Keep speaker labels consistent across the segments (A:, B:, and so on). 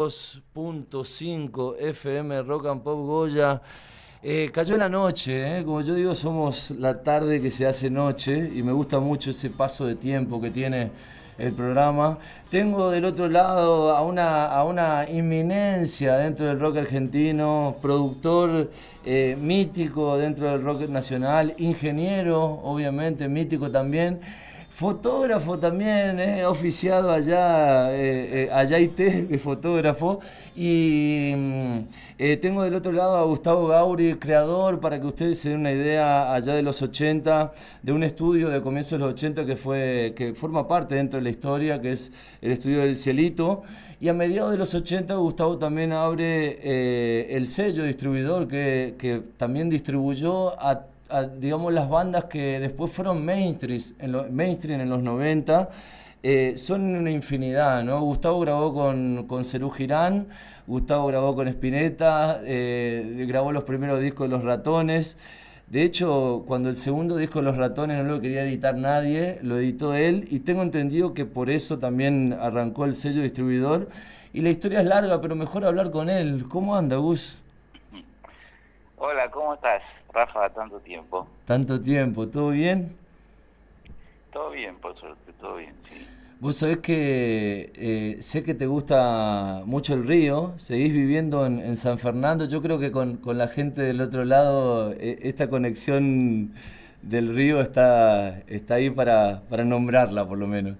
A: 2.5 FM Rock and Pop Goya. Cayó la noche, como yo digo, somos la tarde que se hace noche y me gusta mucho ese paso de tiempo que tiene el programa. Tengo del otro lado a una inminencia dentro del rock argentino, productor mítico dentro del rock nacional, ingeniero, obviamente, mítico también. Fotógrafo también, oficiado allá, allá IT de fotógrafo. Y tengo del otro lado a Gustavo Gauri, creador, para que ustedes se den una idea, allá de los 80, de un estudio de comienzos de los 80 que forma parte dentro de la historia, que es el estudio del Cielito. Y a mediados de los 80 Gustavo también abre el sello distribuidor que también distribuyó digamos, las bandas que después fueron mainstream en los 90. Son una infinidad, ¿no? Gustavo grabó con Serú Girán, Gustavo grabó con Spinetta, grabó los primeros discos de Los Ratones. De hecho, cuando el segundo disco de Los Ratones no lo quería editar nadie, lo editó él, y tengo entendido que por eso también arrancó el sello distribuidor. Y la historia es larga, pero mejor hablar con él. ¿Cómo anda, Gus?
B: Hola, ¿cómo estás, Rafa? Tanto tiempo.
A: Tanto tiempo, ¿todo bien?
B: Todo bien, por suerte, todo bien, sí.
A: Vos sabés que sé que te gusta mucho el río, seguís viviendo en San Fernando. Yo creo que con la gente del otro lado, esta conexión del río está ahí para nombrarla, por lo menos.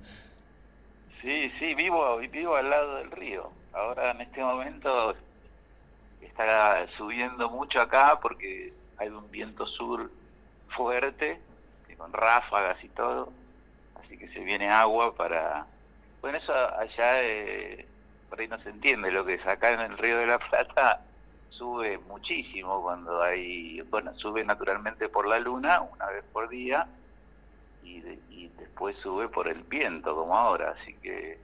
B: Sí, sí, vivo al lado del río. Ahora en este momento está subiendo mucho acá porque hay un viento sur fuerte, con ráfagas y todo, así que se viene agua para... Bueno, eso allá por ahí no se entiende lo que es. Acá en el Río de la Plata sube muchísimo cuando hay... Bueno, sube naturalmente por la luna, una vez por día, y después sube por el viento, como ahora, así que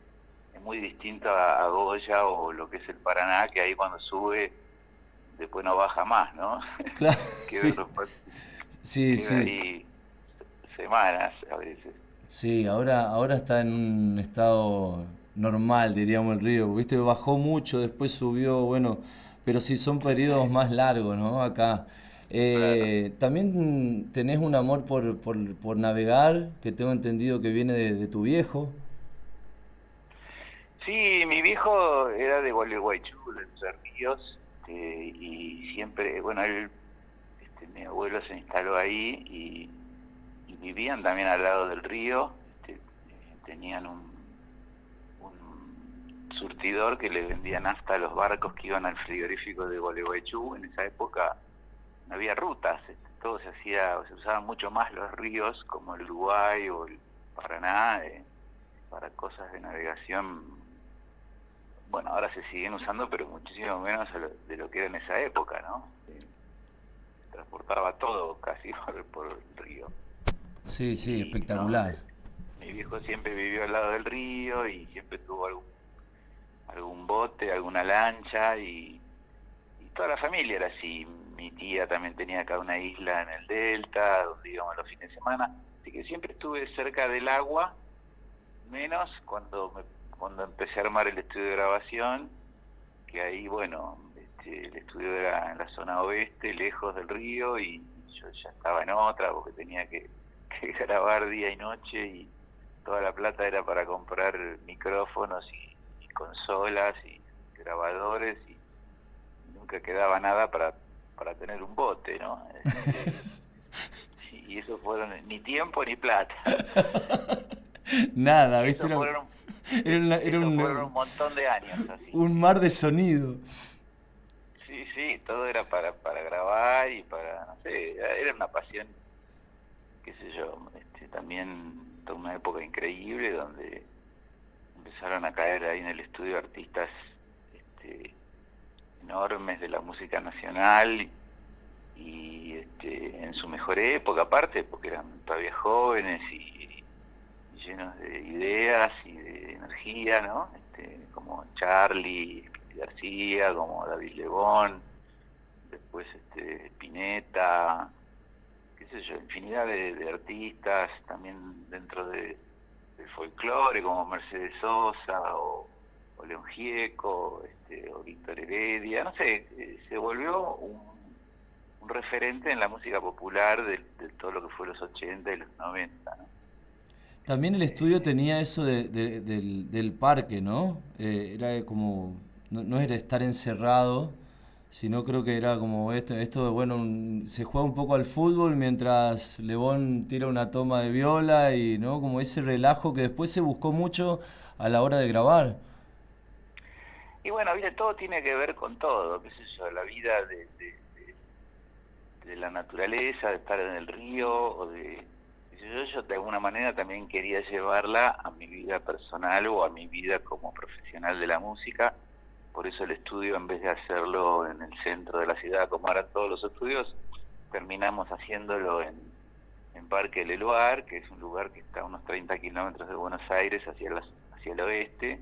B: es muy distinto a Goya o lo que es el Paraná, que ahí cuando sube, después no baja más, ¿no?
A: Claro,
B: queda,
A: sí, sí,
B: queda
A: sí.
B: ahí semanas a veces.
A: Sí, ahora está en un estado normal, diríamos, el río. Viste, bajó mucho, después subió, bueno, pero sí son periodos
B: Sí,
A: más largos, ¿no? Acá.
B: claro.
A: También tenés un amor por navegar, que tengo entendido que viene de tu viejo.
B: Sí, mi viejo era de Gualeguaychú, de Entre Ríos, y siempre, bueno, mi abuelo se instaló ahí y vivían también al lado del río. Tenían un surtidor que le vendía nafta a los barcos que iban al frigorífico de Gualeguaychú. En esa época no había rutas, todo se usaban mucho más los ríos como el Uruguay o el Paraná para cosas de navegación. Bueno, ahora se siguen usando, pero muchísimo menos de lo que era en esa época, ¿no? Se transportaba todo casi por el río.
A: Sí, sí,
B: Y no,
A: espectacular.
B: mi viejo siempre vivió al lado del río y siempre tuvo algún bote, alguna lancha, y toda la familia era así. Mi tía también tenía acá una isla en el delta, donde íbamos los fines de semana. Así que siempre estuve cerca del agua, menos cuando empecé a armar el estudio de grabación, que ahí, bueno, el estudio era en la zona oeste, lejos del río, y yo ya estaba en otra, porque tenía que grabar día y noche, y toda la plata era para comprar micrófonos y consolas y grabadores, y nunca quedaba nada para tener un bote, ¿no? Y eso fueron ni tiempo ni plata.
A: Nada,
B: Y
A: ¿viste?
B: eso fueron,
A: Era
B: eso fueron un montón de años así.
A: un mar de sonido.
B: Sí, sí, todo era para grabar y para, no sé, era una pasión, qué sé yo, también toda una época increíble donde empezaron a caer ahí en el estudio artistas este, enormes de la música nacional y en su mejor época, aparte, porque eran todavía jóvenes y llenos de ideas y de energía, ¿no? Como Charly García, como David Lebón, después Spinetta, qué sé yo, infinidad de artistas, también dentro del folclore, como Mercedes Sosa León Gieco, o Víctor Heredia, no sé, se volvió un referente en la música popular de todo lo que fue los 80 y los 90, ¿no?
A: También el estudio tenía eso del parque, ¿no? Era como, no era estar encerrado, sino creo que era como esto de, bueno, se juega un poco al fútbol mientras Lebón tira una toma de viola y, ¿no? Como ese relajo que después se buscó mucho a la hora de grabar.
B: Y bueno, viste, todo tiene que ver con todo, qué sé yo, la vida de la naturaleza, de estar en el río, o de... qué sé yo de alguna manera también quería llevarla a mi vida personal o a mi vida como profesional de la música. Por eso el estudio, en vez de hacerlo en el centro de la ciudad como eran todos los estudios, terminamos haciéndolo en Parque del Eluar, que es un lugar que está a unos 30 kilómetros de Buenos Aires hacia el oeste,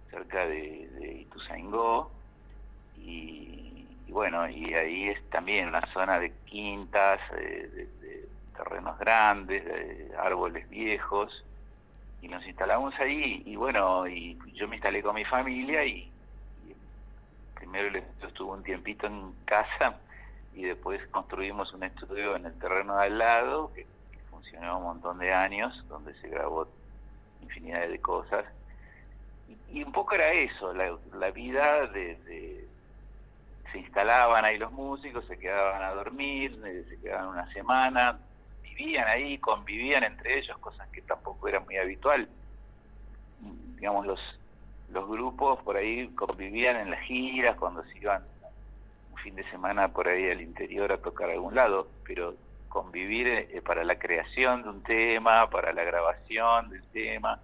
B: cerca de Ituzaingó, y bueno, y ahí es también una zona de quintas, de terrenos grandes, de árboles viejos, y nos instalamos ahí, y bueno, y yo me instalé con mi familia, y primero estuve un tiempito en casa, y después construimos un estudio en el terreno de al lado, que funcionó un montón de años, donde se grabó infinidad de cosas, y un poco era eso, la vida se instalaban ahí los músicos, se quedaban a dormir, se quedaban una semana, vivían ahí, convivían entre ellos, cosas que tampoco era muy habitual. Digamos, los grupos por ahí convivían en las giras, cuando se iban un fin de semana por ahí al interior a tocar a algún lado, pero convivir para la creación de un tema, para la grabación del tema,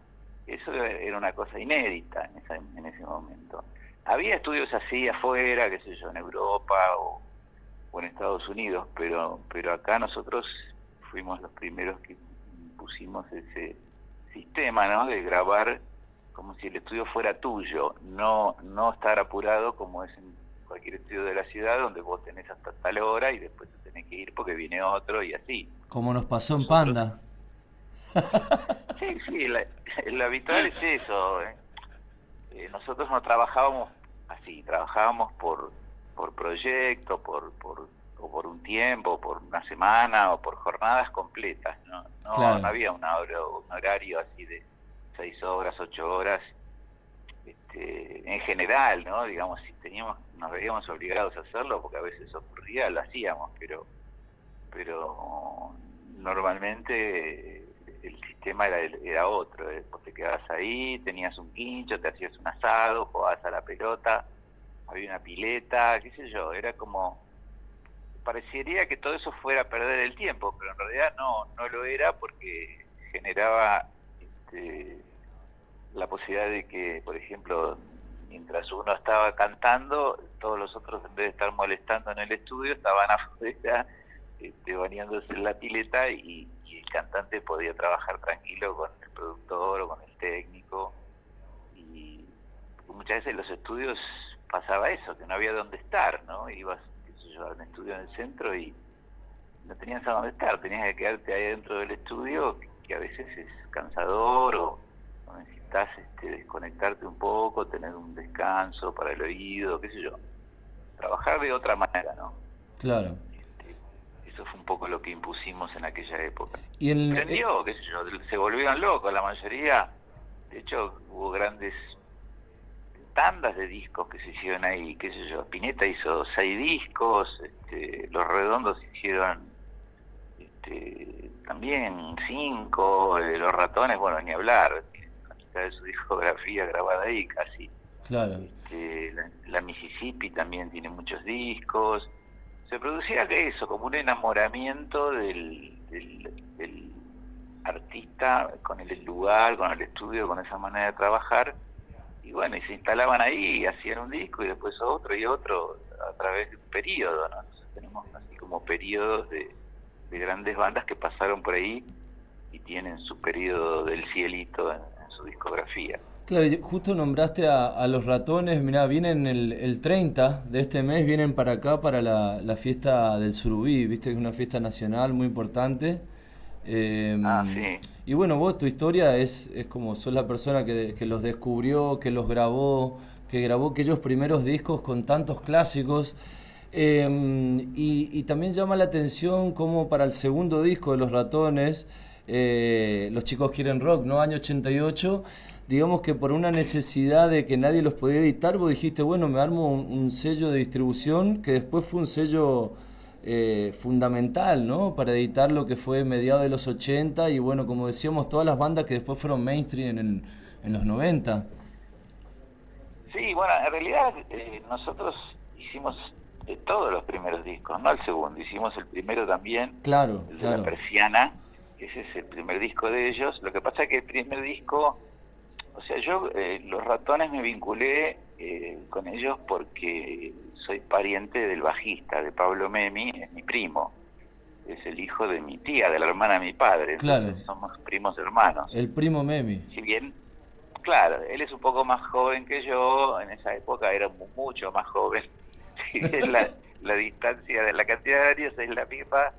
B: eso era una cosa inédita en ese momento. Había estudios así afuera, qué sé yo, en Europa o en Estados Unidos, pero acá nosotros fuimos los primeros que pusimos ese sistema, ¿no? De grabar como si el estudio fuera tuyo, no estar apurado como es en cualquier estudio de la ciudad, donde vos tenés hasta tal hora y después te tenés que ir porque viene otro y así.
A: Como nos pasó en Panda.
B: Sí, lo habitual es eso. Nosotros no trabajábamos así, trabajábamos por proyecto, o por un tiempo, por una semana, o por jornadas completas,
A: Claro.
B: No había un horario así de 6 horas, 8 horas, en general, ¿no? Digamos, si nos veíamos obligados a hacerlo, porque a veces ocurría, lo hacíamos, pero normalmente el sistema era otro, vos te quedabas ahí, tenías un quincho, te hacías un asado, jugabas a la pelota, había una pileta, qué sé yo, era como, parecería que todo eso fuera a perder el tiempo, pero en realidad no lo era, porque generaba la posibilidad de que, por ejemplo, mientras uno estaba cantando, todos los otros, en vez de estar molestando en el estudio, estaban afuera bañándose en la pileta, y el cantante podía trabajar tranquilo con el productor o con el técnico. Y muchas veces en los estudios pasaba eso, que no había dónde estar, ¿no? Ibas, qué sé yo, a un estudio en el centro y no tenías a dónde estar, tenías que quedarte ahí dentro del estudio, que a veces es cansador, o necesitas desconectarte un poco, tener un descanso para el oído, qué sé yo, trabajar de otra manera, ¿no?
A: Claro.
B: Eso fue un poco lo que impusimos en aquella época.
A: Y
B: Prendió, qué sé yo, se volvieron locos la mayoría. De hecho, hubo grandes tandas de discos que se hicieron ahí, qué sé yo. Spinetta hizo 6 discos, Los Redondos hicieron también 5, Los Ratones, bueno, ni hablar, la mitad de su discografía grabada ahí casi.
A: Claro.
B: La Mississippi también tiene muchos discos. Se producía eso, como un enamoramiento del artista con el lugar, con el estudio, con esa manera de trabajar, y bueno, y se instalaban ahí y hacían un disco y después otro y otro a través de un periodo, ¿no? Entonces tenemos así como periodos de grandes bandas que pasaron por ahí y tienen su periodo del cielito en su discografía.
A: Claro, justo nombraste a Los Ratones, mirá, vienen el 30 de este mes, vienen para acá para la fiesta del Surubí, viste que es una fiesta nacional muy importante.
B: Sí.
A: Y bueno, vos, tu historia es como sos la persona que los descubrió, que los grabó, que grabó aquellos primeros discos con tantos clásicos. Y también llama la atención como para el segundo disco de Los Ratones, Los Chicos Quieren Rock, ¿no? Año 88, digamos que por una necesidad de que nadie los podía editar, vos dijiste, bueno, me armo un sello de distribución, que después fue un sello fundamental, ¿no? Para editar lo que fue mediados de los 80 y bueno, como decíamos, todas las bandas que después fueron mainstream en los 90.
B: Sí, bueno, en realidad nosotros hicimos todos los primeros discos, no el segundo, hicimos el primero también,
A: Claro,
B: el de La
A: claro.
B: Persiana, que ese es el primer disco de ellos. Lo que pasa es que el primer disco, o sea, yo Los Ratones me vinculé con ellos porque soy pariente del bajista, de Pablo Memi, es mi primo, es el hijo de mi tía, de la hermana de mi padre,
A: Claro,
B: entonces somos primos hermanos.
A: el primo Memi.
B: Si bien, claro, él es un poco más joven que yo, en esa época era mucho más joven. Si bien la distancia de la cantidad de años es la misma,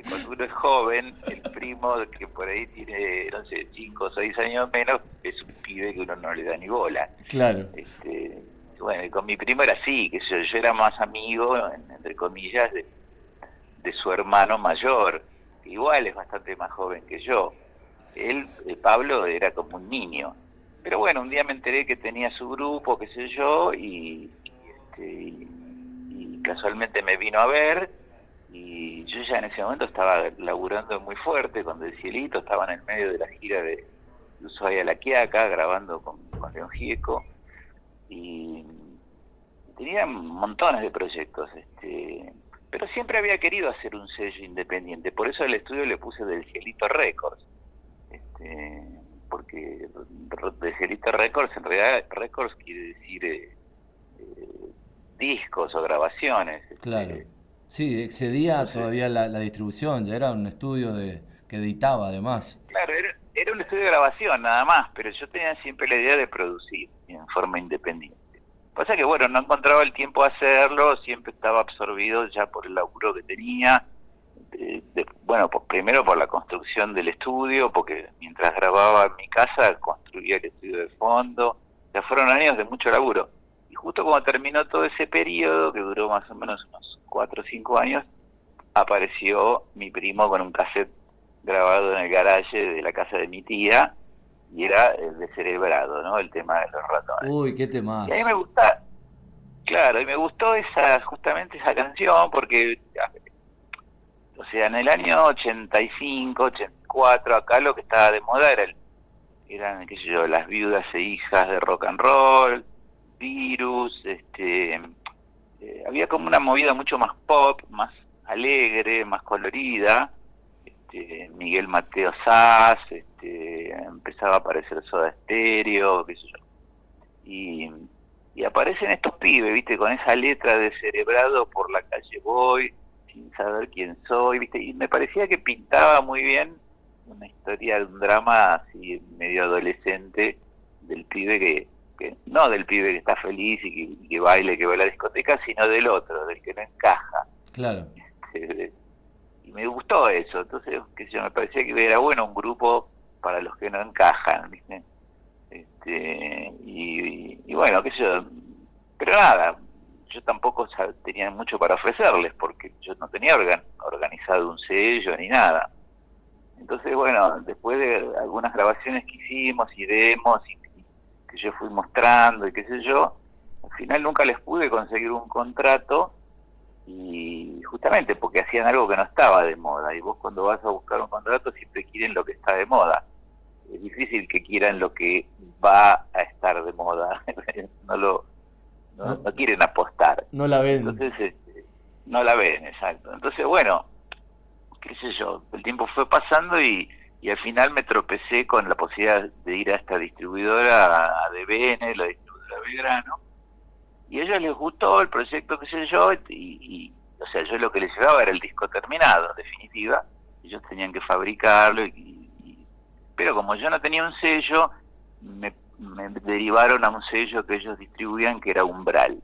B: cuando uno es joven, el primo que por ahí tiene, no sé, 5 o 6 años menos, es un pibe que uno no le da ni bola.
A: Claro,
B: Bueno, y con mi primo era así, que yo era más amigo, entre comillas, de su hermano mayor, que igual es bastante más joven que yo. Él, Pablo, era como un niño. Pero bueno, un día me enteré que tenía su grupo, qué sé yo, y casualmente me vino a ver, y yo ya en ese momento estaba laburando muy fuerte con Del Cielito, estaba en el medio de la gira de Ushuaia a La Quiaca, grabando con León Gieco, y tenía montones de proyectos, pero siempre había querido hacer un sello independiente, por eso al estudio le puse Del Cielito Records, porque Del Cielito Records, en realidad Records quiere decir discos o grabaciones,
A: claro. Sí, excedía
B: entonces,
A: todavía la distribución, ya era un estudio que editaba además.
B: claro, era un estudio de grabación nada más, pero yo tenía siempre la idea de producir en forma independiente. Pasa que, bueno, no encontraba el tiempo a hacerlo, siempre estaba absorbido ya por el laburo que tenía. Bueno, primero por la construcción del estudio, porque mientras grababa en mi casa, construía el estudio de fondo. Ya fueron años de mucho laburo. Y justo cuando terminó todo ese periodo, que duró más o menos unos 4 o 5 años, apareció mi primo con un cassette grabado en el garaje de la casa de mi tía, y era el Descerebrado, ¿no? El tema de Los Ratones.
A: Uy, qué
B: Y a mí
A: temas.
B: me gusta, claro, y me gustó justamente esa canción, porque, o sea, en el año 85, 84, acá lo que estaba de moda eran, qué sé yo, las viudas e hijas de rock and roll, Virus, había como una movida mucho más pop, más alegre, más colorida. Miguel Mateo Sass, empezaba a aparecer Soda Stereo, qué sé yo. Y aparecen estos pibes, viste, con esa letra de Cerebrado, por la calle voy, sin saber quién soy, viste, y me parecía que pintaba muy bien una historia de un drama así medio adolescente del pibe que no del pibe que está feliz y que baile, que va a la discoteca, sino del otro, del que no encaja.
A: Claro.
B: Y me gustó eso, entonces, qué sé yo, me parecía que era bueno un grupo para los que no encajan, ¿viste? Y bueno, qué sé yo, pero nada, yo tampoco tenía mucho para ofrecerles, porque yo no tenía organizado un sello ni nada. Entonces, bueno, después de algunas grabaciones que hicimos y demos y que yo fui mostrando y qué sé yo, al final nunca les pude conseguir un contrato, y justamente porque hacían algo que no estaba de moda, y vos cuando vas a buscar un contrato siempre quieren lo que está de moda. Es difícil que quieran lo que va a estar de moda.
A: No,
B: No quieren apostar.
A: no la ven.
B: Entonces, no la ven, exacto. Entonces, bueno, qué sé yo, el tiempo fue pasando, y al final me tropecé con la posibilidad de ir a esta distribuidora, a DBN, la distribuidora Belgrano, y a ellos les gustó el proyecto, qué sé yo, o sea, yo lo que les llevaba era el disco terminado, en definitiva, ellos tenían que fabricarlo, pero como yo no tenía un sello, me derivaron a un sello que ellos distribuían, que era Umbral.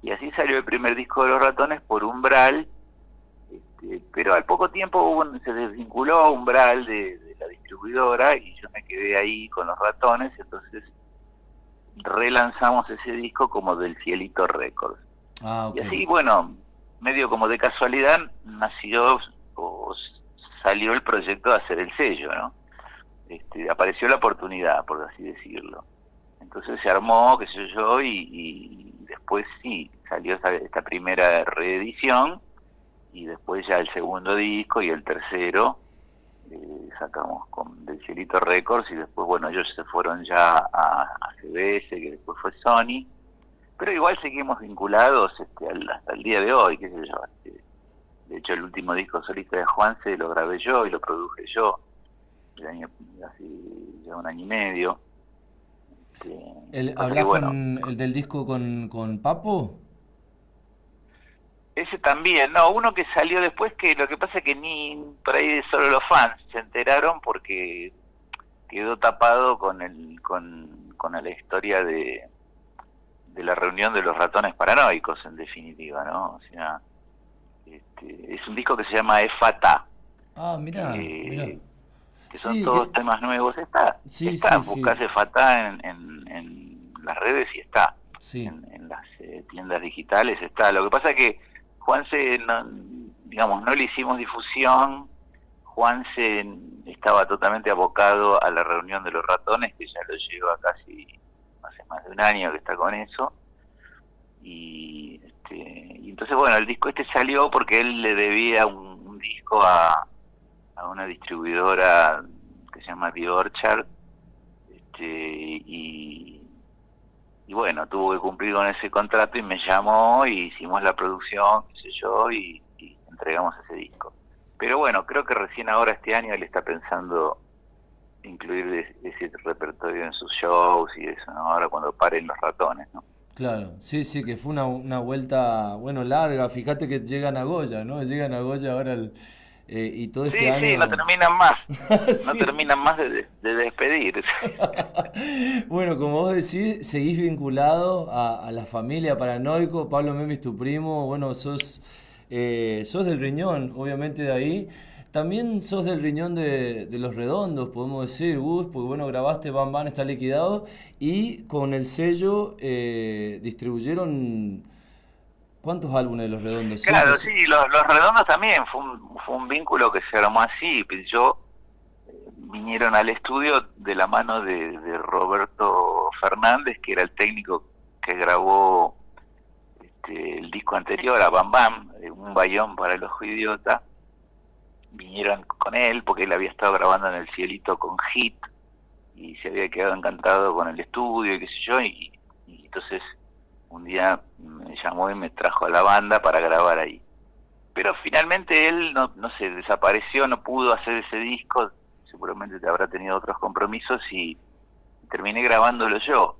B: Y así salió el primer disco de Los Ratones por Umbral, Pero al poco tiempo se desvinculó Umbral de la distribuidora y yo me quedé ahí con los Ratones, entonces relanzamos ese disco como del Cielito Records.
A: Ah,
B: Y
A: ok.
B: así, bueno, medio como de casualidad nació o salió el proyecto de hacer el sello, ¿no? Apareció la oportunidad, por así decirlo. Entonces se armó, qué sé yo, y después sí, salió esta primera reedición, y después ya el segundo disco y el tercero sacamos del Cielito Records, y después, bueno, ellos se fueron ya a CBS, que después fue Sony, pero igual seguimos vinculados hasta el día de hoy, qué sé yo. De hecho, el último disco solista de Juanse lo grabé yo y lo produje yo, hace ya un año y medio. Pasa que
A: ¿Hablás
B: bueno,
A: con el del disco con Papo?
B: ese también, no, uno que salió después, que lo que pasa es que ni por ahí solo los fans se enteraron porque quedó tapado con la historia de la reunión de los Ratones Paranoicos, en definitiva, ¿no? O sea, es un disco que se llama Efata,
A: Ah, mirá.
B: que son
A: Sí,
B: todos temas nuevos.
A: sí, sí,
B: Buscás
A: sí.
B: Efata en las redes y está,
A: Sí.
B: en las tiendas digitales está. Lo que pasa es que Juanse, no, digamos, no le hicimos difusión. Juanse estaba totalmente abocado a la reunión de los Ratones, que ya lo lleva casi hace más de un año que está con eso. Y entonces, bueno, el disco salió porque él le debía un disco a una distribuidora que se llama The Orchard, y, y bueno, tuvo que cumplir con ese contrato y me llamó y hicimos la producción, qué sé yo, y entregamos ese disco. Pero bueno, creo que recién ahora este año él está pensando incluir ese repertorio en sus shows y eso, ¿no? Ahora cuando paren los Ratones, ¿no?
A: Claro, sí, sí, que fue una vuelta, bueno, larga. Fíjate que llegan a Goya, ¿no? Llegan a Goya ahora y todo este
B: Sí, sí, no
A: año.
B: terminan más, no
A: Sí.
B: terminan más de despedir.
A: Bueno, como vos decís, seguís vinculado a la familia Paranoico. Pablo Memis, tu primo. Bueno, sos del Riñón, obviamente de ahí. También sos del Riñón de Los Redondos, podemos decir, Gus, porque bueno, grabaste Bam Bam está liquidado. Y con el sello distribuyeron. ¿Cuántos álbumes de Los Redondos? ¿Cinco?
B: Claro, sí, los Redondos también fue un vínculo que se armó así. Yo vinieron al estudio de la mano de Roberto Fernández, que era el técnico que grabó el disco anterior a Bam Bam, Un Bayón para el Ojo Idiota. Vinieron con él porque él había estado grabando en el Cielito con Hit y se había quedado encantado con el estudio y qué sé yo, y entonces un día me llamó y me trajo a la banda para grabar ahí. Pero finalmente él no se desapareció, no pudo hacer ese disco, seguramente te habrá tenido otros compromisos y terminé grabándolo yo.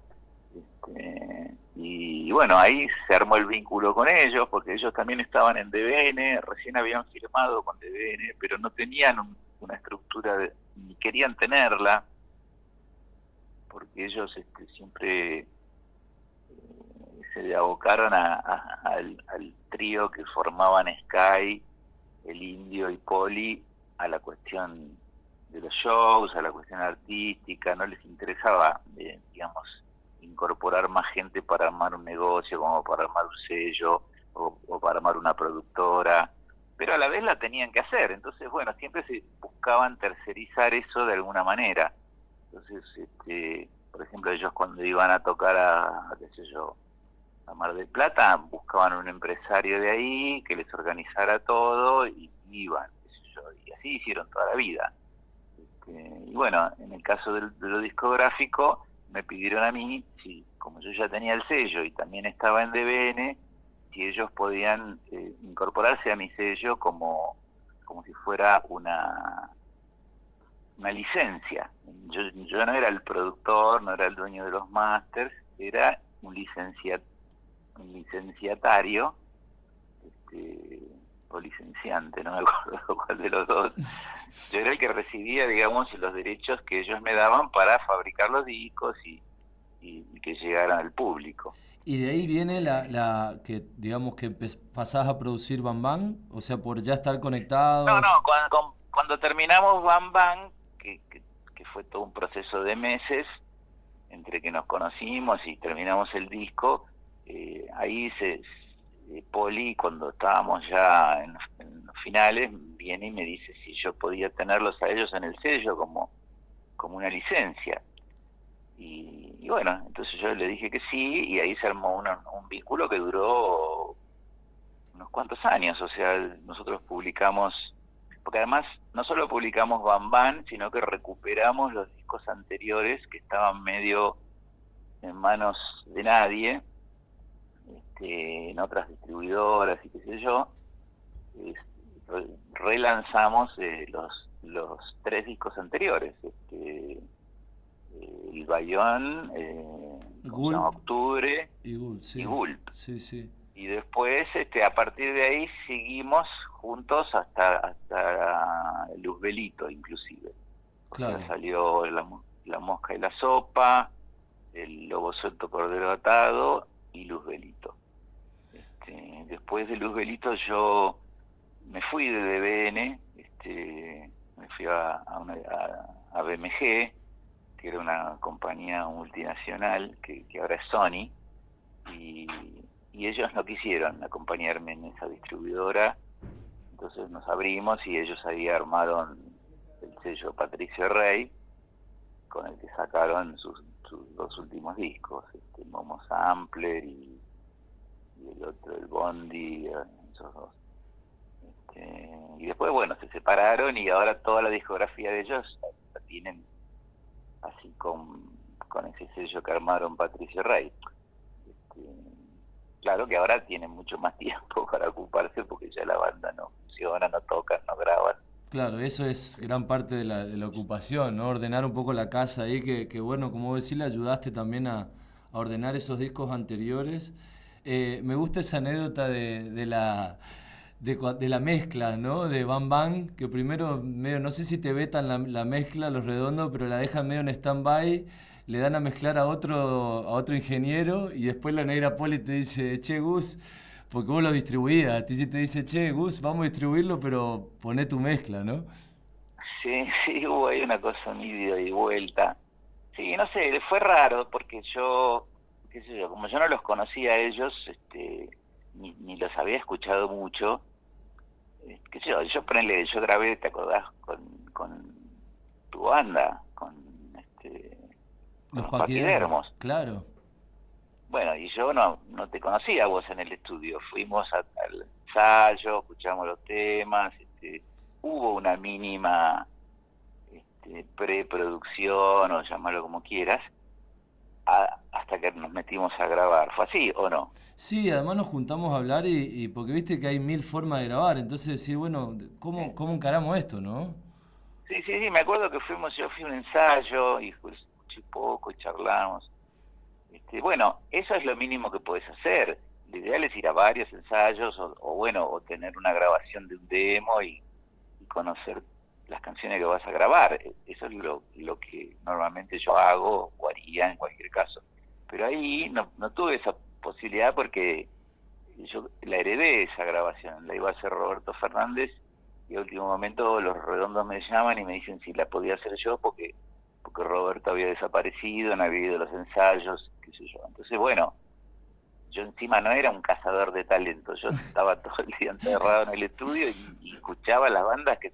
B: Y bueno, ahí se armó el vínculo con ellos, porque ellos también estaban en DBN, recién habían firmado con DBN, pero no tenían una estructura, ni querían tenerla, porque ellos siempre se abocaron al trío que formaban Sky, el Indio y Poli, a la cuestión de los shows, a la cuestión artística. No les interesaba, digamos, incorporar más gente para armar un negocio, como para armar un sello o para armar una productora, pero a la vez la tenían que hacer. Entonces, bueno, siempre se buscaban tercerizar eso de alguna manera. Entonces, por ejemplo, ellos cuando iban a tocar qué sé yo, a Mar del Plata, buscaban un empresario de ahí que les organizara todo y iban, qué sé yo, y así hicieron toda la vida. Y bueno, en el caso de lo discográfico, me pidieron a mí, si como yo ya tenía el sello y también estaba en DBN, si ellos podían incorporarse a mi sello como si fuera una licencia. Yo no era el productor, no era el dueño de los masters, era un licenciatario, o licenciante, no me acuerdo cuál de los dos. Yo era el que recibía, digamos, los derechos que ellos me daban para fabricar los discos y que llegaran al público.
A: Y de ahí viene que digamos que pasás a producir Bam Bam, o sea, por ya estar
B: No,
A: conectados.
B: no, cuando terminamos Bam Bam, que fue todo un proceso de meses, entre que nos conocimos y terminamos el disco, ahí Poli, cuando estábamos ya en los finales, viene y me dice si yo podía tenerlos a ellos en el sello como una licencia. Y bueno, entonces yo le dije que sí, y ahí se armó un vínculo que duró unos cuantos años. O sea, nosotros publicamos, porque además no solo publicamos Bam Bam, sino que recuperamos los discos anteriores que estaban medio en manos de nadie, en otras distribuidoras y qué sé yo. Relanzamos los 3 discos anteriores, el Bayón, ¿cómo se llama?
A: Gulp
B: Octubre
A: y Gulp,
B: y
A: sí.
B: Gulp.
A: Sí, sí.
B: Y después, a partir de ahí, seguimos juntos hasta Luzbelito, inclusive. O
A: Claro.
B: sea, salió la Mosca y la Sopa, El Lobo Suelto Cordero Atado y Luzbelito. Después de Luzbelito yo me fui de DBN, me fui a BMG, que era una compañía multinacional que ahora es Sony, y ellos no quisieron acompañarme en esa distribuidora. Entonces nos abrimos y ellos ahí armaron el sello Patricio Rey, con el que sacaron sus 2 últimos discos, Momo Sampler y el otro, el Bondi, esos 2. Y después, bueno, se separaron y ahora toda la discografía de ellos la tienen así con ese sello que armaron Patricio Rey. Claro que ahora tienen mucho más tiempo para ocuparse porque ya la banda no funciona, no tocan, no graban.
A: Claro, eso es gran parte de la ocupación, ¿no? Ordenar un poco la casa ahí, que bueno, como vos decís, le ayudaste también a ordenar esos discos anteriores. Me gusta esa anécdota de la mezcla, ¿no? De Bam Bam, que primero medio, no sé si te vetan la mezcla, los redondos, pero la dejan medio en stand-by, le dan a mezclar a otro ingeniero y después la negra Poli te dice, che, Gus, porque vos lo distribuías, a ti sí te dice, che, Gus, vamos a distribuirlo, pero poné tu mezcla, ¿no?
B: Sí, sí, hubo ahí una cosa, un ida y vuelta. Sí, no sé, fue raro porque yo, qué sé yo, como yo no los conocía a ellos, ni los había escuchado mucho, qué sé yo grabé, ¿te acordás? Con tu banda, con
A: Los
B: los
A: paquidermos,
B: paquidermos.
A: claro.
B: Bueno, y yo no te conocía a vos en el estudio. Fuimos al ensayo, escuchamos los temas, hubo una mínima preproducción, o llamarlo como quieras, hasta que nos metimos a grabar. ¿Fue así o no?
A: Sí, además nos juntamos a hablar y porque viste que hay mil formas de grabar, entonces decir, bueno, ¿cómo encaramos esto, no?
B: Sí, sí, sí, me acuerdo que yo fui a un ensayo y escuché poco y charlamos. Bueno, eso es lo mínimo que podés hacer. Lo ideal es ir a varios ensayos o tener una grabación de un demo y conocer las canciones que vas a grabar. Eso es lo que normalmente yo hago o haría en cualquier caso. Pero ahí no tuve esa posibilidad porque yo la heredé esa grabación, la iba a hacer Roberto Fernández y a último momento los redondos me llaman y me dicen si la podía hacer yo porque Roberto había desaparecido, no había ido a los ensayos, qué sé yo. Entonces, bueno, yo encima no era un cazador de talento, yo estaba todo el día encerrado en el estudio y escuchaba las bandas que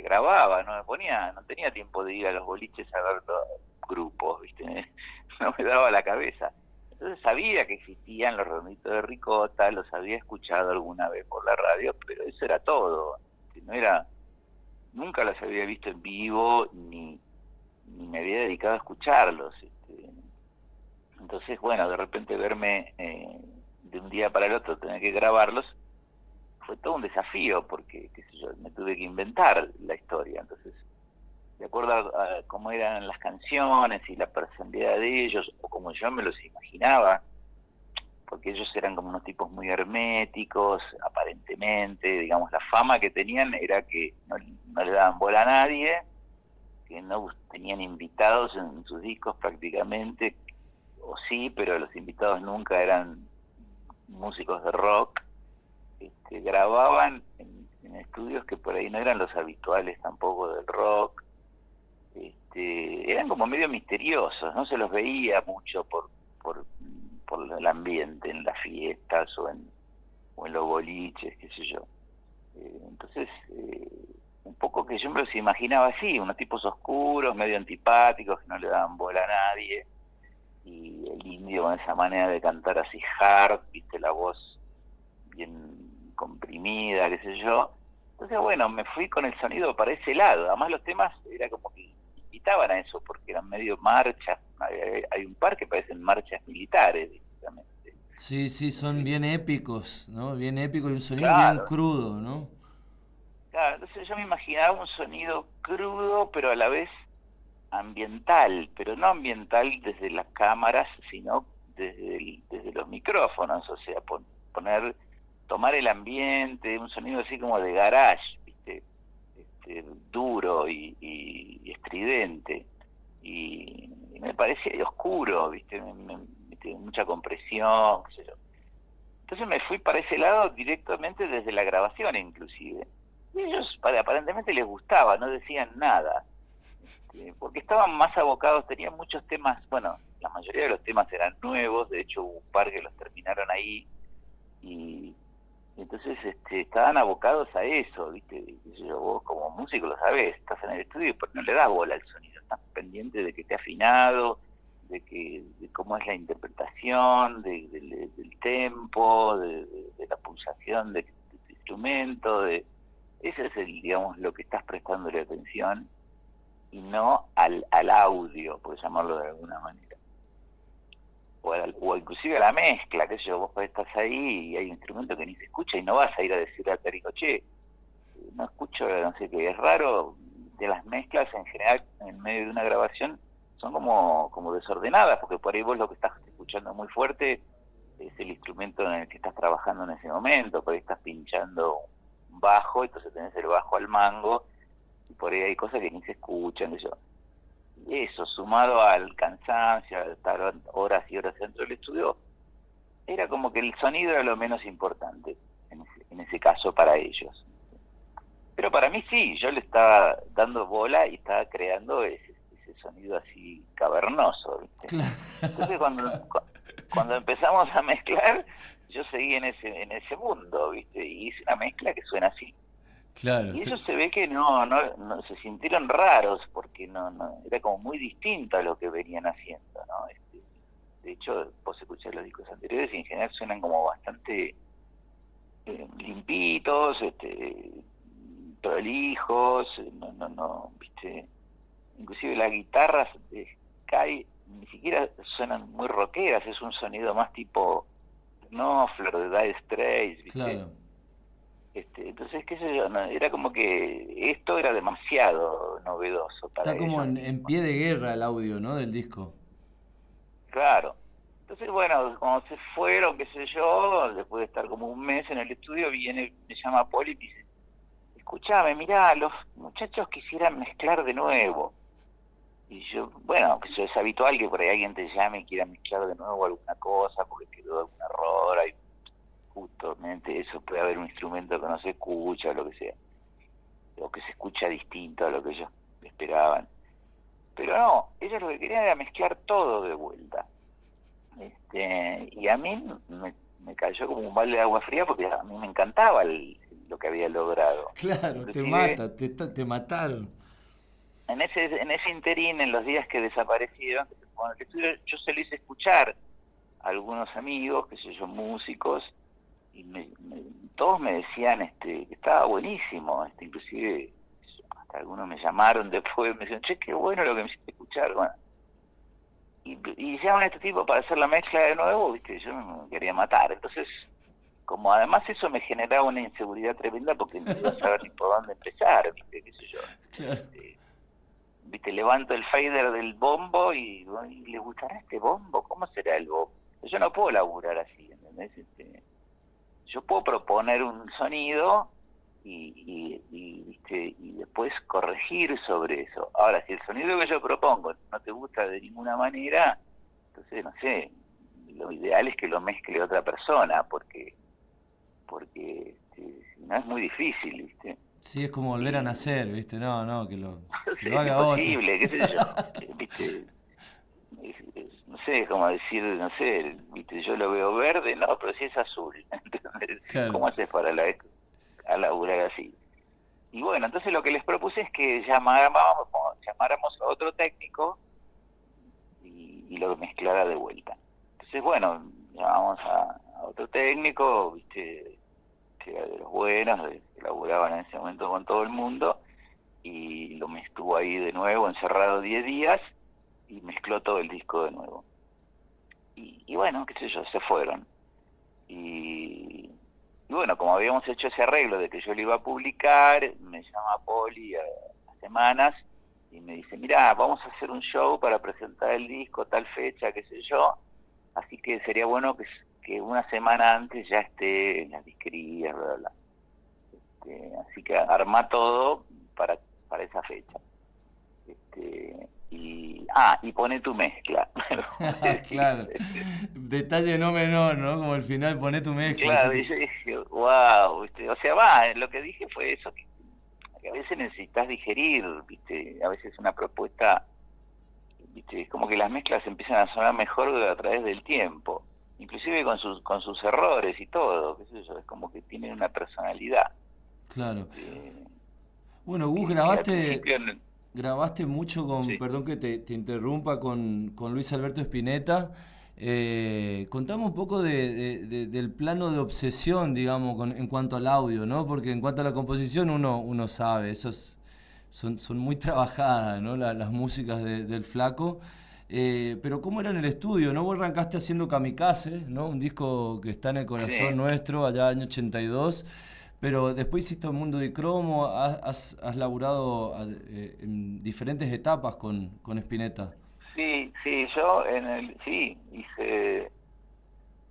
B: grababa, no tenía tiempo de ir a los boliches a ver los grupos, ¿viste? No me daba la cabeza. Entonces sabía que existían los redonditos de ricota, los había escuchado alguna vez por la radio, pero eso era todo. No era, nunca los había visto en vivo ni me había dedicado a escucharlos. Entonces, bueno, de repente verme de un día para el otro tener que grabarlos fue todo un desafío porque, qué sé yo, me tuve que inventar la historia. Entonces, de acuerdo a cómo eran las canciones y la personalidad de ellos, o como yo me los imaginaba, porque ellos eran como unos tipos muy herméticos, aparentemente, digamos, la fama que tenían era que no le daban bola a nadie, que no tenían invitados en sus discos prácticamente, o sí, pero los invitados nunca eran músicos de rock, grababan en estudios que por ahí no eran los habituales tampoco del rock. Eran como medio misteriosos, no se los veía mucho por, por el ambiente en las fiestas o en los boliches, qué sé yo. Entonces, un poco que yo me los imaginaba así, unos tipos oscuros, medio antipáticos, que no le daban bola a nadie, y el indio con esa manera de cantar así hard, viste, la voz bien comprimida, qué sé yo. Entonces, bueno, me fui con el sonido para ese lado. Además, los temas era como que invitaban a eso, porque eran medio marchas. Hay un par que parecen marchas militares, directamente.
A: Sí, sí, son bien épicos, ¿no? Bien épicos y un sonido bien
B: Claro,
A: crudo, ¿no?
B: claro. Entonces yo me imaginaba un sonido crudo, pero a la vez ambiental, pero no ambiental desde las cámaras, sino desde los micrófonos, o sea, tomar el ambiente, un sonido así como de garage, ¿viste? Duro y estridente, y me parecía oscuro, ¿viste? Tiene mucha compresión, qué sé yo. Entonces me fui para ese lado directamente desde la grabación inclusive. Y ellos aparentemente les gustaba, no decían nada, porque estaban más abocados, tenían muchos temas, bueno, la mayoría de los temas eran nuevos, de hecho hubo un par que los terminaron ahí, y entonces estaban abocados a eso, ¿viste? Vos como músico lo sabés, estás en el estudio y no le das bola al sonido, estás pendiente de que esté afinado, de cómo es la interpretación, del tempo, de la pulsación de tu instrumento, ese es digamos, lo que estás prestándole atención, y no al audio, por llamarlo de alguna manera. O inclusive a la mezcla, qué sé yo, vos estás ahí y hay un instrumento que ni se escucha y no vas a ir a decir al técnico, che, no escucho, no sé qué, es raro, de las mezclas en general en medio de una grabación son como desordenadas, porque por ahí vos lo que estás escuchando muy fuerte es el instrumento en el que estás trabajando en ese momento, por ahí estás pinchando un bajo, entonces tenés el bajo al mango, y por ahí hay cosas que ni se escuchan, qué sé yo. Eso, sumado al cansancio, a estar horas y horas dentro del estudio, era como que el sonido era lo menos importante en ese caso para ellos. Pero para mí sí, yo le estaba dando bola y estaba creando ese sonido así cavernoso, ¿viste?
A: Claro.
B: Entonces cuando empezamos a mezclar, yo seguí en ese mundo, ¿viste? Y hice una mezcla que suena así.
A: Claro.
B: Y ellos se ve que no se sintieron raros, porque no era como muy distinto a lo que venían haciendo, ¿no? De hecho, vos escuchás los discos anteriores y en general suenan como bastante limpitos, prolijos, viste, inclusive las guitarras de Sky ni siquiera suenan muy rockeras, es un sonido más tipo Knopfler de Dire Straits, viste.
A: Claro.
B: Entonces, qué sé yo, no, era como que esto era demasiado novedoso para
A: Está como
B: ellos
A: en
B: mismos.
A: pie de guerra el audio, ¿no? Del disco.
B: Claro. Entonces, bueno, cuando se fueron, qué sé yo, después de estar como un mes en el estudio, me llama Poli y dice, escuchame, mirá, los muchachos quisieran mezclar de nuevo. Y yo, bueno, que eso es habitual que por ahí alguien te llame y quiera mezclar de nuevo alguna cosa porque quedó algún error, hay justamente eso, puede haber un instrumento que no se escucha o lo que sea, o que se escucha distinto a lo que ellos esperaban. Pero no, ellos lo que querían era mezclar todo de vuelta. Y a mí me cayó como un balde de agua fría porque a mí me encantaba lo que había logrado.
A: Claro, te
B: Inclusive
A: mata, te mataron.
B: en ese interín, en los días que desaparecieron, cuando el estudio, yo se lo hice escuchar a algunos amigos, que sé yo, músicos, y todos me decían que estaba buenísimo, inclusive hasta algunos me llamaron después, me decían, che, qué bueno lo que me hiciste escuchar, bueno. Y llaman a este tipo para hacer la mezcla de nuevo, viste, yo me quería matar, entonces como además eso me generaba una inseguridad tremenda porque no iba a saber ni por dónde empezar, viste, qué sé yo.
A: Claro.
B: Viste, levanto el fader del bombo y le gustará este bombo, ¿cómo será el bombo? Yo no puedo laburar así, ¿entendés? Yo puedo proponer un sonido ¿viste? Y después corregir sobre eso. Ahora, si el sonido que yo propongo no te gusta de ninguna manera, entonces no sé, lo ideal es que lo mezcle otra persona, porque si no es muy difícil, ¿viste?
A: Sí, es como volver a
B: Y
A: nacer, ¿viste? No, no, que lo
B: es
A: haga otro.
B: imposible, qué sé yo, ¿viste? No sé, como decir, no sé, ¿viste? Yo lo veo verde, no, pero si es azul, ¿entendés?
A: Claro.
B: ¿Cómo haces para a laburar así? Y bueno, entonces lo que les propuse es que llamáramos a otro técnico y lo mezclara de vuelta. Entonces, bueno, llamamos a otro técnico, ¿viste? Que era de los buenos, que laburaban en ese momento con todo el mundo, y lo estuvo ahí de nuevo, encerrado 10 días, y mezcló todo el disco de nuevo. Y bueno, qué sé yo, se fueron. Y bueno, como habíamos hecho ese arreglo de que yo lo iba a publicar, me llama Poli a semanas y me dice, mirá, vamos a hacer un show para presentar el disco, tal fecha, qué sé yo, así que sería bueno que una semana antes ya esté en las disquerías, bla, bla, bla. Así que armá todo para esa fecha. Y pone tu mezcla.
A: Claro. Detalle no menor, ¿no? Como al final pone tu mezcla, así
B: Claro,
A: que...
B: y yo dije, wow, o sea, lo que dije fue eso, que a veces necesitas digerir, ¿viste? A veces una propuesta, ¿viste? Es como que las mezclas empiezan a sonar mejor a través del tiempo, inclusive con sus errores y todo, qué sé yo, es como que tienen una personalidad,
A: Claro.
B: este,
A: Bueno, Gus,
B: que al principio,
A: grabaste mucho con,
B: sí,
A: perdón que te interrumpa, con Luis Alberto Spinetta. Contame un poco del plano de obsesión, digamos, en cuanto al audio, ¿no? Porque en cuanto a la composición uno sabe, son muy trabajadas, ¿no? Las músicas del Flaco. Pero ¿cómo era en el estudio, no? Vos arrancaste haciendo Kamikaze, ¿no? Un disco que está en el corazón
B: sí,
A: nuestro, allá año 82. Pero después hiciste un mundo de cromo, has laburado en diferentes etapas con Spinetta.
B: sí, yo sí,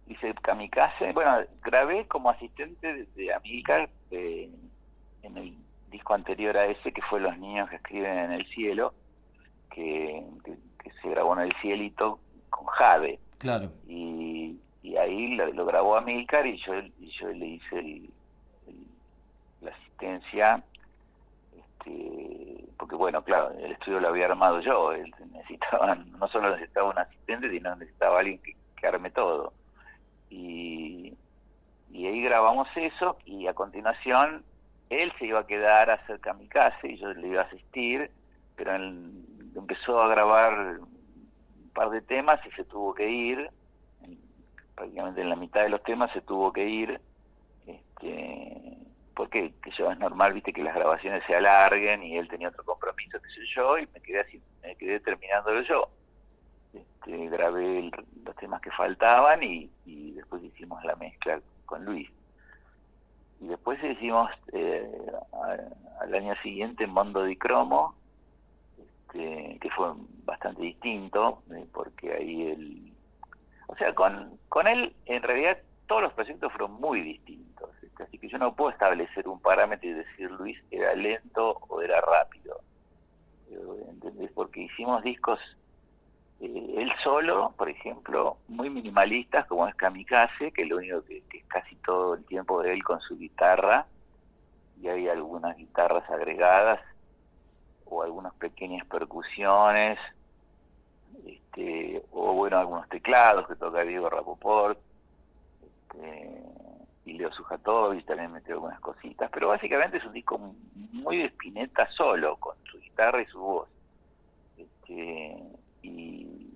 B: hice Kamikaze, bueno, grabé como asistente de Amilcar en el disco anterior a ese, que fue Los niños que escriben en el cielo, que se grabó en el cielito con Jade.
A: Claro,
B: Y ahí lo grabó Amilcar y yo le hice el- la asistencia, porque bueno, claro, el estudio lo había armado yo, no solo necesitaba un asistente, sino necesitaba alguien que arme todo. Y, y ahí grabamos eso y a continuación él se iba a quedar a hacer Kamikaze y yo le iba a asistir, pero él empezó a grabar un par de temas y se tuvo que ir, prácticamente en la mitad de los temas se tuvo que ir, porque que yo, es normal, viste, que las grabaciones se alarguen y él tenía otro compromiso, qué sé yo, y me quedé terminándolo yo. Grabé los temas que faltaban y después hicimos la mezcla con Luis. Y después hicimos al año siguiente Mondo di Cromo, que fue bastante distinto, porque ahí o sea, con él en realidad todos los proyectos fueron muy distintos, así que yo no puedo establecer un parámetro y decir Luis era lento o era rápido, ¿entendés? Porque hicimos discos él solo, por ejemplo, muy minimalistas como es Kamikaze, que es lo único que es casi todo el tiempo de él con su guitarra, y hay algunas guitarras agregadas o algunas pequeñas percusiones, o bueno, algunos teclados que toca Diego Rapoport, este, y Leo Sujatovich también metió algunas cositas, pero básicamente es un disco muy de Spinetta solo, con su guitarra y su voz. Este, y,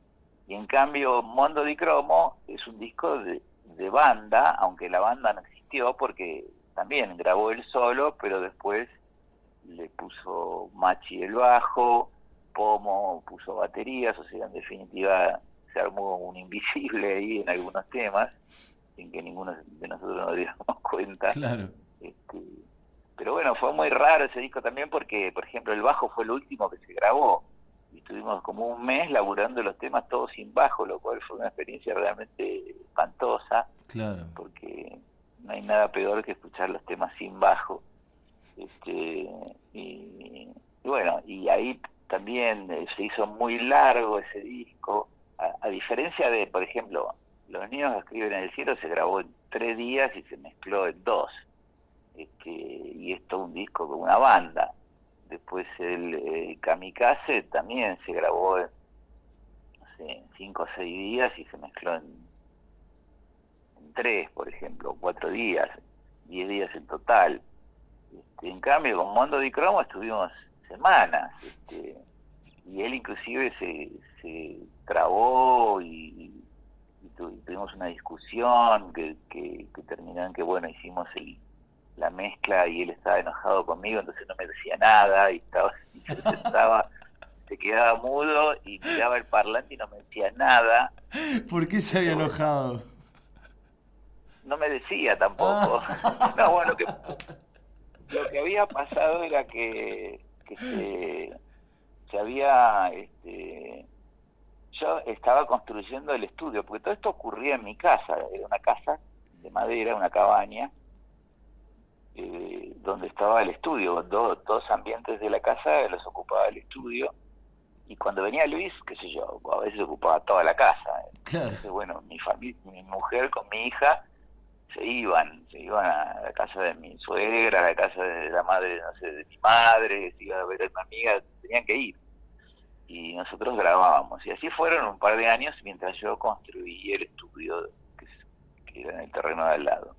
B: y en cambio Mondo di Cromo es un disco de banda, aunque la banda no existió porque también grabó él solo, pero después le puso Machi el bajo, Pomo puso baterías, o sea, en definitiva se armó un invisible ahí en algunos temas, sin que ninguno de nosotros nos diéramos cuenta.
A: claro.
B: Este, pero bueno, fue muy raro ese disco también porque, por ejemplo, el bajo fue lo último que se grabó. Y estuvimos como un mes laburando los temas todos sin bajo, lo cual fue una experiencia realmente espantosa,
A: Claro.
B: porque no hay nada peor que escuchar los temas sin bajo. Este, y bueno, y ahí también se hizo muy largo ese disco, a diferencia de, por ejemplo, Los niños escriben en el cielo, se grabó en 3 días y se mezcló en 2. Y es todo un disco con una banda. Después el Kamikaze también se grabó en, no sé, en 5 o 6 días y se mezcló en 3, por ejemplo, 4 días, 10 días en total. En cambio, con Mondo di Cromo estuvimos semanas, y él inclusive se trabó y tuvimos una discusión que terminó en que, bueno, hicimos la mezcla y él estaba enojado conmigo, entonces no me decía nada y se sentaba, se quedaba mudo y miraba el parlante y no me decía nada.
A: ¿Por qué se había enojado?
B: No me decía tampoco.
A: Ah.
B: No, bueno, lo que había pasado era que se había, yo estaba construyendo el estudio, porque todo esto ocurría en mi casa, era una casa de madera, una cabaña, donde estaba el estudio, dos ambientes de la casa los ocupaba el estudio, y cuando venía Luis, qué sé yo, a veces ocupaba toda la casa.
A: Claro.
B: Entonces, bueno, mi familia, mi mujer con mi hija se iban a la casa de mi suegra, a la casa de la madre, no sé, de mi madre, se iba a ver a una amiga, tenían que ir. Y nosotros grabábamos. Y así fueron un par de años mientras yo construí el estudio que era en el terreno de al lado.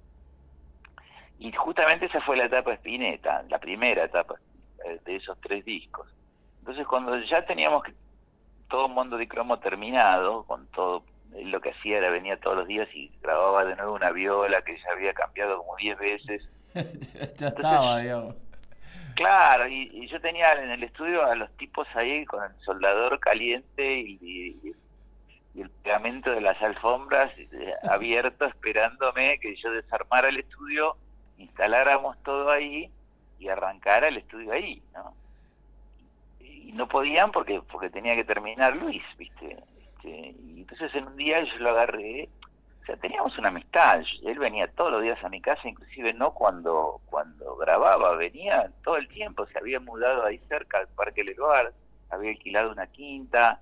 B: Y justamente esa fue la etapa Spinetta, la primera etapa de esos 3 discos. Entonces cuando ya teníamos todo Mondo di Cromo terminado, con todo, él lo que hacía era venía todos los días y grababa de nuevo una viola que ya había cambiado como 10 veces.
A: Ya
B: Entonces,
A: estaba, digamos.
B: claro, y yo tenía en el estudio a los tipos ahí con el soldador caliente y el pegamento de las alfombras abierto esperándome que yo desarmara el estudio, instaláramos todo ahí y arrancara el estudio ahí, ¿no? Y no podían porque tenía que terminar Luis, ¿viste? Y entonces en un día yo lo agarré, o sea, teníamos una amistad, él venía todos los días a mi casa, inclusive no cuando grababa, venía todo el tiempo, se había mudado ahí cerca al Parque Leloir, había alquilado una quinta,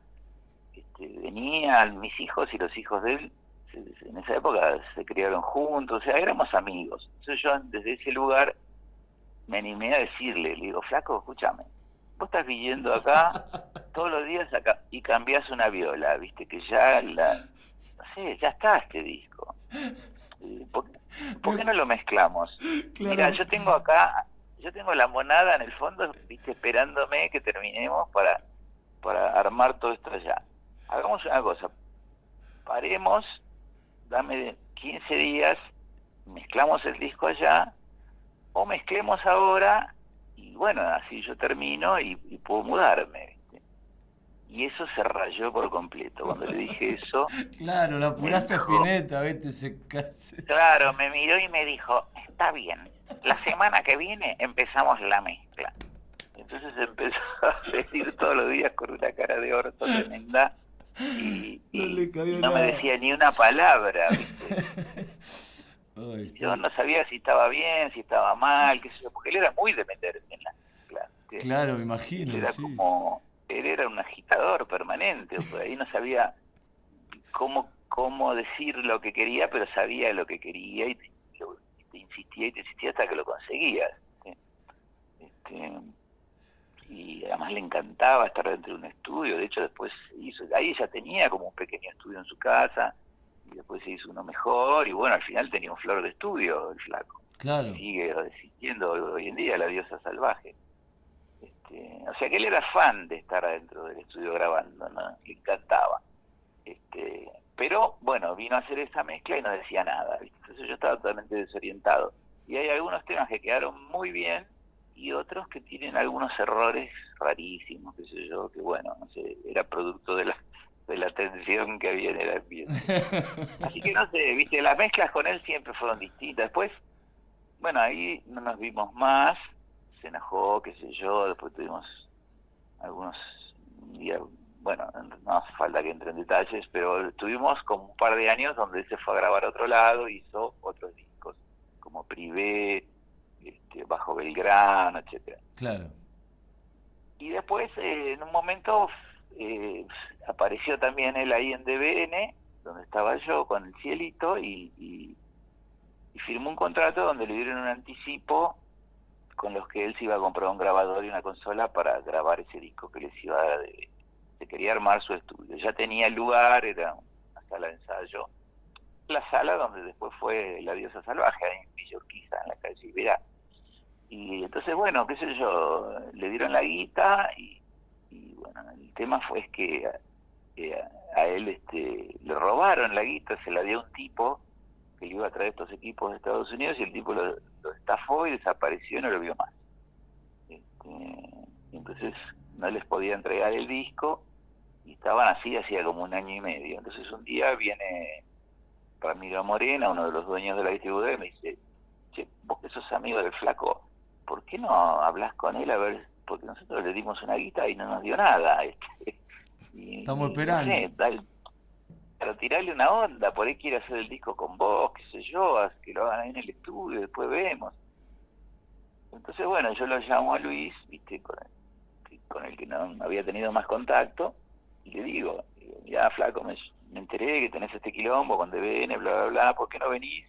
B: venían mis hijos y los hijos de él, en esa época se criaron juntos, o sea, éramos amigos. Entonces yo desde ese lugar me animé a decirle, le digo, flaco, escúchame, vos estás viviendo acá todos los días acá y cambiás una viola, viste, que ya no sé, ya está este disco. ¿Por qué no lo mezclamos? Mira,
A: Claro.
B: yo tengo la monada en el fondo, viste, esperándome que terminemos para armar todo esto allá. Hagamos una cosa, paremos, dame 15 días, mezclamos el disco allá, o mezclemos ahora, y bueno, así yo termino y puedo mudarme, ¿viste? Y eso se rayó por completo. Cuando le dije eso,
A: Claro, la
B: me
A: apuraste a
B: dijo,
A: Spinetta, vete, se case.
B: claro, me miró y me dijo, está bien, la semana que viene empezamos la mezcla. Entonces empezó a venir todos los días con una cara de orto tremenda
A: No le
B: y
A: cabió
B: no me
A: nada.
B: decía ni una palabra, ¿viste?
A: Ay,
B: Y yo no sabía si estaba bien, si estaba mal, qué sé yo, porque él era muy de meterse en la mezcla, ¿viste?
A: Claro, me
B: Él
A: imagino,
B: era
A: sí.
B: como, él era un agitador permanente, por ahí no sabía cómo decir lo que quería, pero sabía lo que quería y te insistía y te insistía hasta que lo conseguías, ¿sí? Este, y además le encantaba estar dentro de un estudio, de hecho después ahí ya tenía como un pequeño estudio en su casa, y después se hizo uno mejor, y bueno, al final tenía un flor de estudio el flaco, y
A: Claro.
B: sigue existiendo hoy en día la diosa salvaje. O sea que él era fan de estar adentro del estudio grabando, ¿no? Le encantaba. Pero bueno, vino a hacer esa mezcla y no decía nada, ¿viste? Entonces yo estaba totalmente desorientado. Y hay algunos temas que quedaron muy bien y otros que tienen algunos errores rarísimos, qué sé yo, que bueno, no sé, era producto de la tensión que había en el ambiente. Así que no sé, viste, las mezclas con él siempre fueron distintas. Después, bueno, ahí no nos vimos más, se enojó, qué sé yo, después tuvimos algunos días, bueno, no hace falta que entre en detalles, pero tuvimos como un par de años donde él se fue a grabar a otro lado, hizo otros discos, como Privé, Bajo Belgrano, etcétera.
A: Claro.
B: Y después, en un momento, apareció también él ahí en DBN, donde estaba yo con el cielito, y firmó un contrato donde le dieron un anticipo con los que él se iba a comprar un grabador y una consola para grabar ese disco que les iba a dar. Se quería armar su estudio. Ya tenía el lugar, era una sala de ensayo. La sala donde después fue La Diosa Salvaje, ahí en Villa Urquiza, en la calle Iberá. Y entonces, bueno, qué sé yo, le dieron la guita y bueno, el tema fue que a él le robaron la guita, se la dio un tipo que le iba a traer estos equipos de Estados Unidos y el tipo lo estafó y desapareció y no lo vio más. Entonces no les podía entregar el disco y estaban así hacía como 1 año y medio. Entonces un día viene Ramiro Morena, uno de los dueños de la distribuidora, y me dice, che, vos que sos amigo del flaco, ¿por qué no hablas con él a ver? Porque nosotros le dimos una guita y no nos dio nada.
A: Estamos
B: No
A: esperando.
B: sé, pero tirarle una onda, por ahí quiere hacer el disco con vos, qué sé yo, que lo hagan ahí en el estudio, después vemos. Entonces, bueno, yo lo llamo a Luis, viste, con el que no había tenido más contacto, y le digo, ya flaco, me enteré que tenés este quilombo con DBN, bla, bla, bla, ¿por qué no venís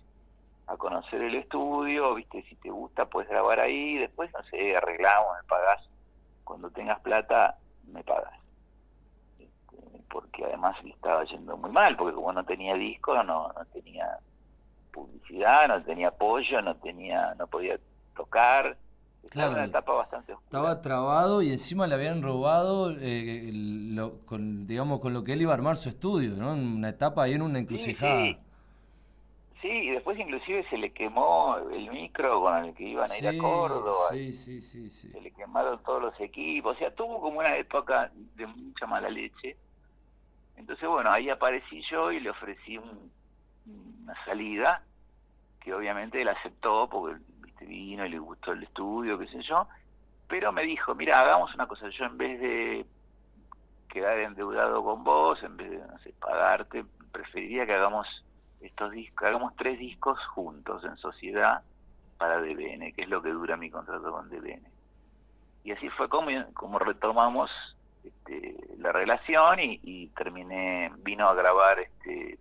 B: a conocer el estudio? Viste, si te gusta puedes grabar ahí, después, no sé, arreglamos, me pagás, cuando tengas plata, me pagas. Porque además le estaba yendo muy mal, porque como no tenía disco, no tenía publicidad, no tenía apoyo, no podía tocar, estaba en
A: Claro,
B: una etapa bastante oscura.
A: estaba trabado y encima le habían robado, digamos, con lo que él iba a armar su estudio, ¿no? En una etapa ahí en una
B: Sí,
A: encrucijada.
B: sí, sí, y después inclusive se le quemó el micro con el que iban a ir a
A: Sí,
B: Córdoba,
A: sí, sí, sí, sí.
B: se le quemaron todos los equipos, o sea, tuvo como una época de mucha mala leche. Entonces, bueno, ahí aparecí yo y le ofrecí una salida, que obviamente él aceptó porque viste, vino y le gustó el estudio, qué sé yo, pero me dijo, mira, hagamos una cosa, yo en vez de quedar endeudado con vos, en vez de, no sé, pagarte, preferiría que hagamos estos discos, hagamos 3 discos juntos en sociedad para DBN, que es lo que dura mi contrato con DBN. Y así fue como retomamos la relación y vino a grabar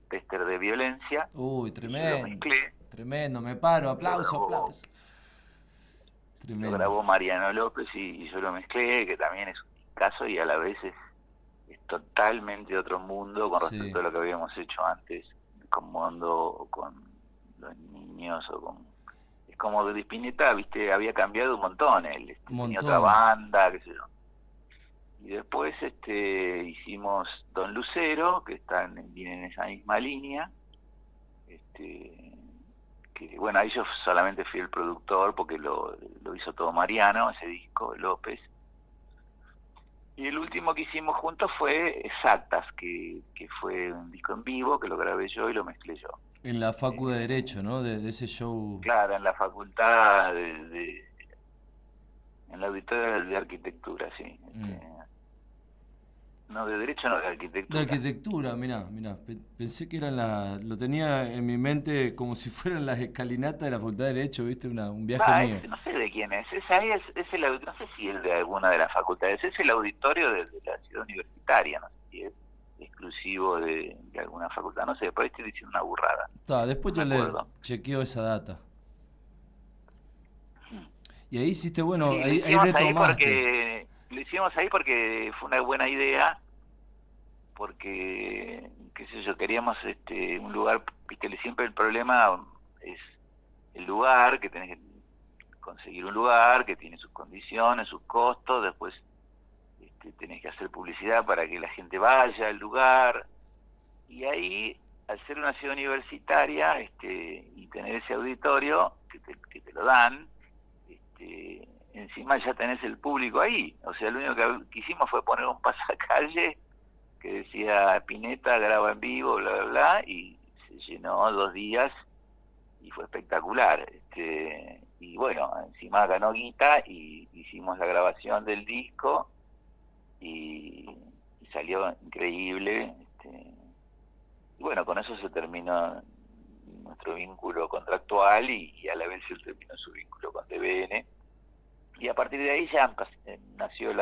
B: Tester de Violencia
A: Uy,
B: y yo lo
A: tremendo,
B: mezclé,
A: tremendo, me paro,
B: lo
A: aplauso,
B: grabó,
A: aplauso.
B: lo
A: Tremendo.
B: grabó Mariano López y yo lo mezclé, que también es un caso y a la vez es totalmente otro mundo con respecto
A: Sí,
B: a lo que habíamos hecho antes, con Mondo, con los niños o con... Es como de Spinetta, viste, había cambiado un montón, él
A: un
B: tenía otra
A: montón.
B: banda, qué sé yo. Y después hicimos Don Lucero, que viene en esa misma línea, que bueno, ahí yo solamente fui el productor porque lo hizo todo Mariano, ese disco, López. Y el último que hicimos juntos fue Exactas, que fue un disco en vivo, que lo grabé yo y lo mezclé yo.
A: En la Facu de
B: Eh,
A: Derecho, ¿no? De ese show.
B: claro, en la facultad, en la auditorio de arquitectura, sí.
A: Mm.
B: No, de derecho no, de
A: De
B: arquitectura.
A: arquitectura, mirá, mirá. Pensé que eran lo tenía en mi mente como si fueran las escalinatas de la Facultad de Derecho, ¿viste? Un viaje
B: Va,
A: mío.
B: no sé de quién es ahí es el no sé si es de alguna de las facultades, es el auditorio de la ciudad universitaria, no sé si es exclusivo de alguna facultad, no sé, por ahí estoy diciendo una burrada,
A: Después
B: no me
A: yo le
B: acuerdo.
A: chequeo esa data. Y ahí hiciste, bueno,
B: Sí,
A: ahí retomaste.
B: lo hicimos ahí porque fue una buena idea, porque, qué sé yo, queríamos un lugar, viste, siempre el problema es el lugar, que tenés que conseguir un lugar, que tiene sus condiciones, sus costos, después tenés que hacer publicidad para que la gente vaya al lugar, y ahí, al ser una ciudad universitaria y tener ese auditorio que te lo dan, encima ya tenés el público ahí. O sea, lo único que hicimos fue poner un pasacalle que decía Pineta graba en vivo, bla, bla, bla, y se llenó 2 días y fue espectacular. Y bueno, encima ganó guita y hicimos la grabación del disco y salió increíble. Y bueno, con eso se terminó nuestro vínculo contractual y a la vez se terminó su vínculo con TVN. Y a partir de ahí ya nació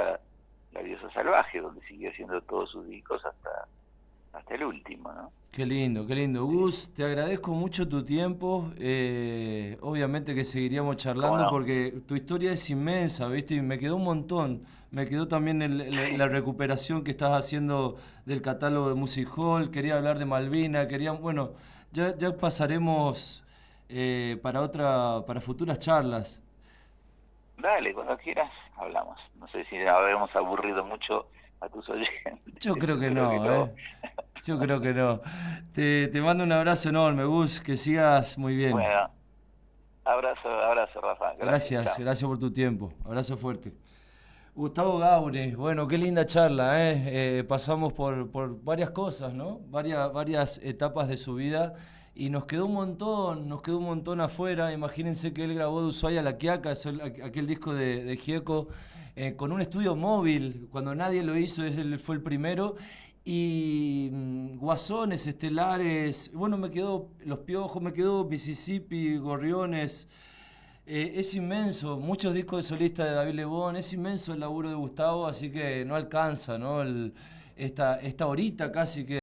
B: La Diosa Salvaje, donde siguió haciendo todos sus discos hasta el último, ¿no?
A: Qué lindo, qué lindo. Gus, te agradezco mucho tu tiempo. Obviamente que seguiríamos
B: ¿Cómo
A: charlando
B: no?
A: porque tu historia es inmensa, ¿viste? Y me quedó un montón. Me quedó también la recuperación que estás haciendo del catálogo de Music Hall. Quería hablar de Malvina, quería, bueno, ya pasaremos para futuras charlas.
B: Dale, cuando quieras, hablamos. No sé si habremos aburrido mucho a tus
A: Yo
B: oyentes,
A: creo que
B: espero que
A: no,
B: no.
A: ¿eh? Yo creo que no. Te mando un abrazo enorme, Gus, que sigas muy bien.
B: Bueno, abrazo, Rafa. Gracias,
A: Gracias,
B: chao.
A: gracias por tu tiempo. Abrazo fuerte. Gustavo Gaure, bueno, qué linda charla, ¿eh? Pasamos por varias cosas, ¿no? Varias etapas de su vida y nos quedó un montón afuera. Imagínense que él grabó de Ushuaia a La Quiaca, aquel disco de Gieco, con un estudio móvil, cuando nadie lo hizo, él fue el primero. Y Guasones, Estelares, bueno, me quedó Los Piojos, me quedó Mississippi, Gorriones. Es inmenso, muchos discos de solista de David Lebón, es inmenso el laburo de Gustavo, así que no alcanza, ¿no? Esta horita casi que